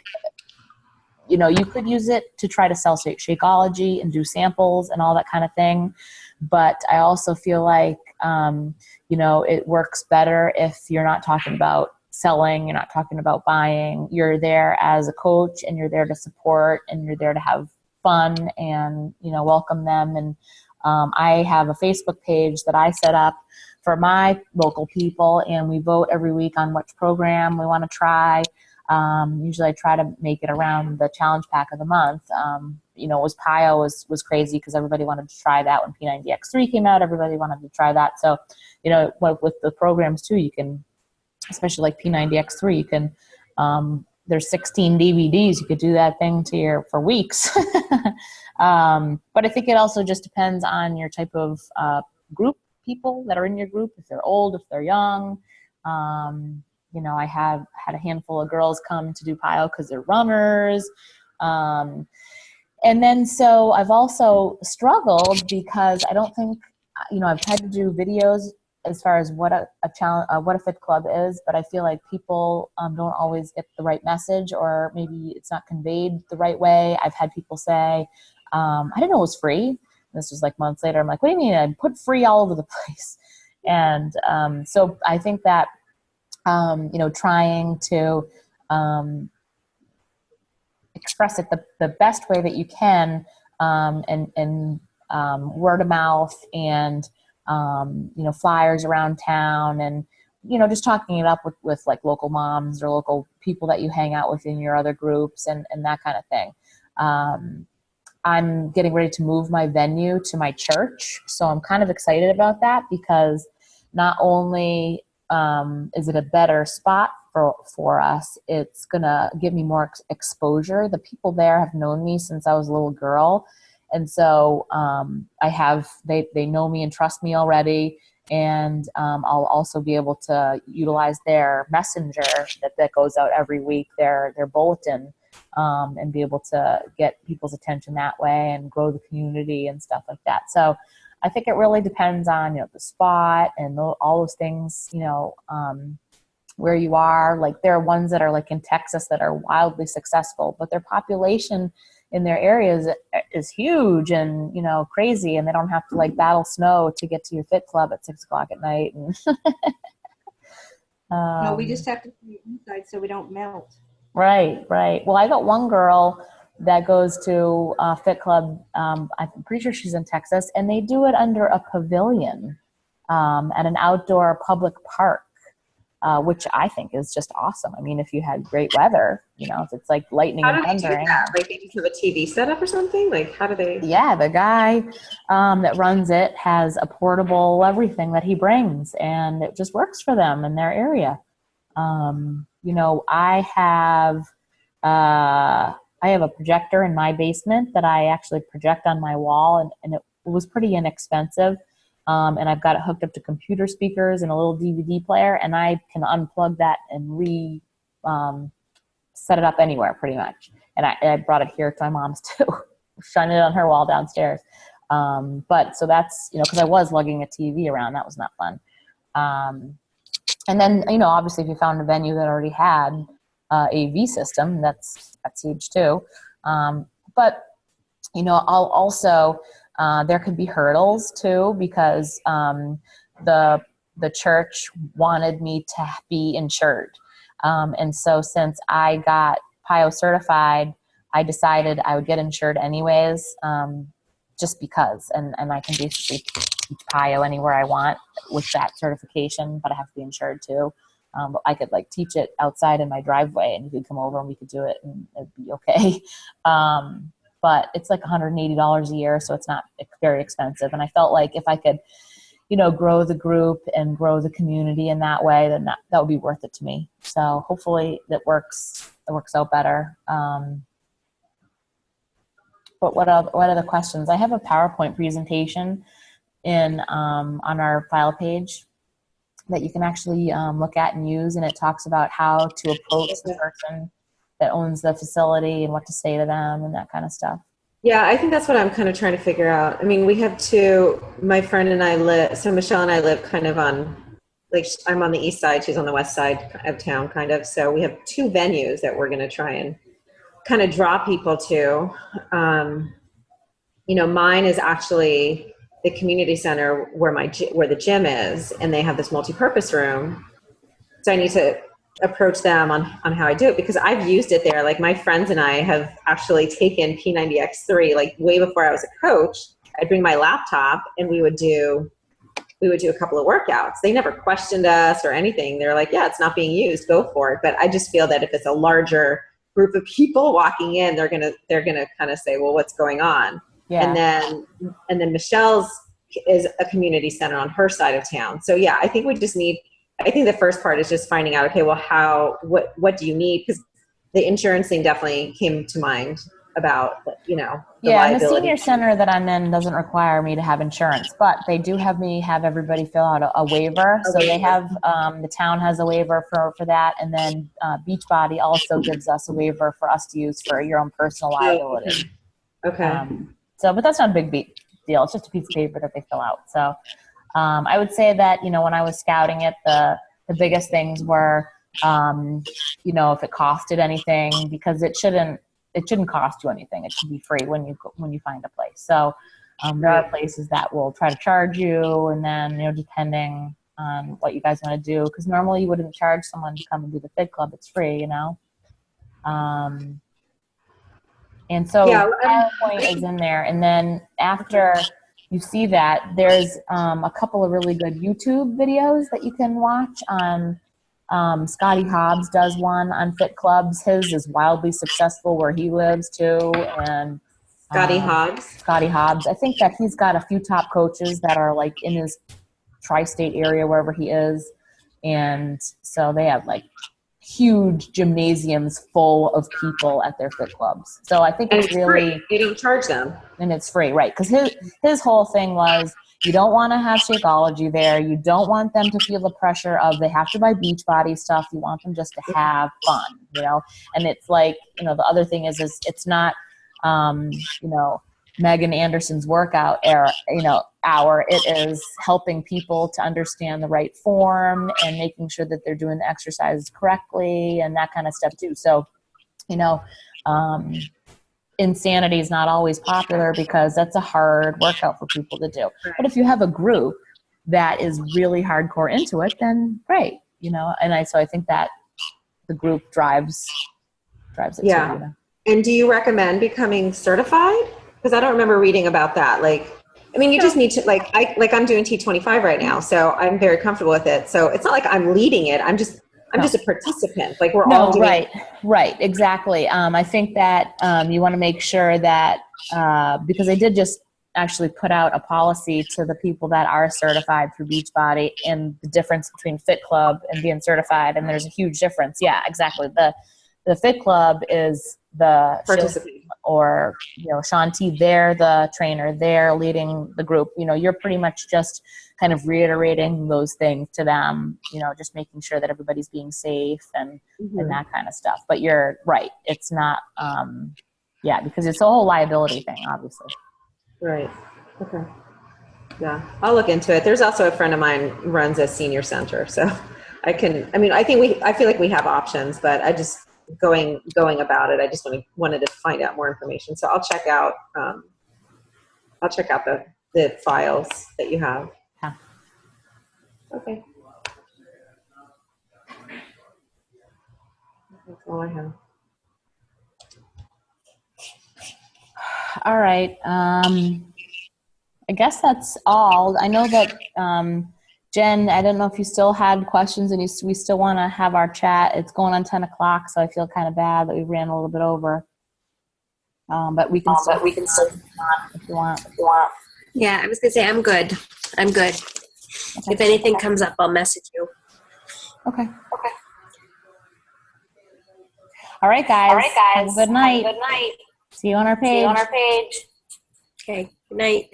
you could use it to try to sell Shakeology and do samples and all that kind of thing. But I also feel like, it works better if you're not talking about selling, you're not talking about buying. You're there as a coach, and you're there to support, and you're there to have fun and, welcome them. And I have a Facebook page that I set up for my local people, and we vote every week on which program we want to try. Usually I try to make it around the challenge pack of the month. PIO was crazy because everybody wanted to try that when P90X3 came out. Everybody wanted to try that. So, with the programs too, you can, especially like P90X3, you can, there's 16 DVDs. You could do that thing for weeks. But I think it also just depends on your type of group, people that are in your group, if they're old, if they're young. I have had a handful of girls come to do PIO because they're runners. And then so I've also struggled because I don't think, I've tried to do videos as far as what a challenge, what a fit club is, but I feel like people don't always get the right message, or maybe it's not conveyed the right way. I've had people say, I didn't know it was free. This was months later. I'm like, what do you mean? I put free all over the place. And so I think that, trying to express it the best way that you can, and word of mouth, and flyers around town, and just talking it up with local moms or local people that you hang out with in your other groups, and that kind of thing. I'm getting ready to move my venue to my church, so I'm kind of excited about that, because not only is it a better spot for us, it's gonna give me more exposure. The people there have known me since I was a little girl, and so they know me and trust me already, and I'll also be able to utilize their messenger that goes out every week, their bulletin, and be able to get people's attention that way and grow the community and stuff like that. So I think it really depends on, the spot and all those things, where you are. There are ones that are in Texas that are wildly successful, but their population in their areas is huge and, you know, crazy, and they don't have to like battle snow to get to your fit club at 6:00 at night. And No, we just have to be inside so we don't melt. right. Well, I got one girl that goes to Fit Club. I'm pretty sure she's in Texas, and they do it under a pavilion at an outdoor public park, which I think is just awesome. I mean, if you had great weather, you know, if it's like lightning How and do they do thundering. that? Like they just have a TV setup or something? Like how do they? Yeah, the guy that runs it has a portable everything that he brings, and it just works for them in their area. You know, I have a projector in my basement that I actually project on my wall, and it was pretty inexpensive. And I've got it hooked up to computer speakers and a little DVD player, and I can unplug that and set it up anywhere pretty much. And I brought it here to my mom's too, shining it on her wall downstairs. But so that's, you know, because I was lugging a TV around, that was not fun. And then, you know, obviously if you found a venue that already had AV system, that's huge too. But, you know, I'll also, there could be hurdles too, because the church wanted me to be insured. And so since I got PIO certified, I decided I would get insured anyways, just because, and I can basically teach PIO anywhere I want with that certification, but I have to be insured too. But I could like teach it outside in my driveway, and you could come over and we could do it and it'd be okay. But it's like $180 a year, so it's not very expensive. And I felt like if I could, you know, grow the group and grow the community in that way, then that would be worth it to me. So hopefully it works out better. But what other questions? I have a PowerPoint presentation on our file page that you can actually look at and use, and it talks about how to approach the person that owns the facility and what to say to them and that kind of stuff. Yeah, I think that's what I'm kind of trying to figure out. I mean, we have my friend and I live, so Michelle and I live kind of on, like I'm on the east side, she's on the west side of town kind of. So we have two venues that we're going to try and kind of draw people to. You know, mine is actually the community center where the gym is, and they have this multi-purpose room. So I need to approach them on how I do it, because I've used it there. Like my friends and I have actually taken P90X3, like way before I was a coach. I'd bring my laptop and we would do a couple of workouts. They never questioned us or anything. They're like, yeah, it's not being used, go for it. But I just feel that if it's a larger group of people walking in, they're gonna kind of say, well, what's going on? Yeah. And then Michelle's is a community center on her side of town. So yeah, I think the first part is just finding out, okay, well, what do you need? Because the insurance thing definitely came to mind about, you know, the liability. And the senior center that I'm in doesn't require me to have insurance, but they do have me have everybody fill out a waiver. So they have, the town has a waiver for that. And then Beachbody also gives us a waiver for us to use for your own personal liability. Okay. But that's not a big deal. It's just a piece of paper that they fill out. So I would say that, you know, when I was scouting it, the biggest things were, you know, if it costed anything, because it shouldn't cost you anything. It should be free when you find a place. So there are places that will try to charge you, and then, you know, depending on what you guys want to do, because normally you wouldn't charge someone to come and do the Fit Club. It's free, you know. And so PowerPoint is in there. And then after you see that, there's a couple of really good YouTube videos that you can watch on. Scotty Hobbs does one on Fit Clubs. His is wildly successful where he lives too. And Scotty Hobbs. I think that he's got a few top coaches that are like in his tri-state area, wherever he is. And so they have like huge gymnasiums full of people at their Fit Clubs. So I think it's really free. You don't charge them, and it's free, right? Because his whole thing was, you don't want to have Shakeology there. You don't want them to feel the pressure of they have to buy Beachbody stuff. You want them just to have fun, you know. And it's like, you know, the other thing is it's not, you know, Meggin Anderson's workout hour. It is helping people to understand the right form and making sure that they're doing the exercises correctly and that kind of stuff too. So, you know, Insanity is not always popular because that's a hard workout for people to do. But if you have a group that is really hardcore into it, then great, so I think that the group drives it Yeah. too. And do you recommend becoming certified? Because I don't remember reading about that. You just need to I'm doing T25 right now, so I'm very comfortable with it. So it's not like I'm leading it. I'm just a participant. Like we're all doing. Right, exactly. I think that you want to make sure that because I did just actually put out a policy to the people that are certified through Beachbody and the difference between Fit Club and being certified, and there's a huge difference. Yeah, exactly. The Fit Club is the Participant. or Shanti, they're the trainer, they're leading the group. You're pretty much just kind of reiterating those things to them, just making sure that everybody's being safe and that kind of stuff. But you're right, it's not because it's a whole liability thing, obviously. Right. Okay. Yeah, I'll look into it. There's also a friend of mine who runs a senior center, so I feel like we have options, but I just going about it. I just wanted to find out more information. So I'll check out the files that you have. Yeah. Okay. That's all I have. All right. I guess that's all. I know that Jen, I don't know if you still had questions and we still want to have our chat. It's going on 10 o'clock, so I feel kind of bad that we ran a little bit over. But we can still if you want. Yeah, I was gonna say I'm good. Okay. If anything comes up, I'll message you. Okay. All right, guys. Have a good night. See you on our page. Okay. Good night.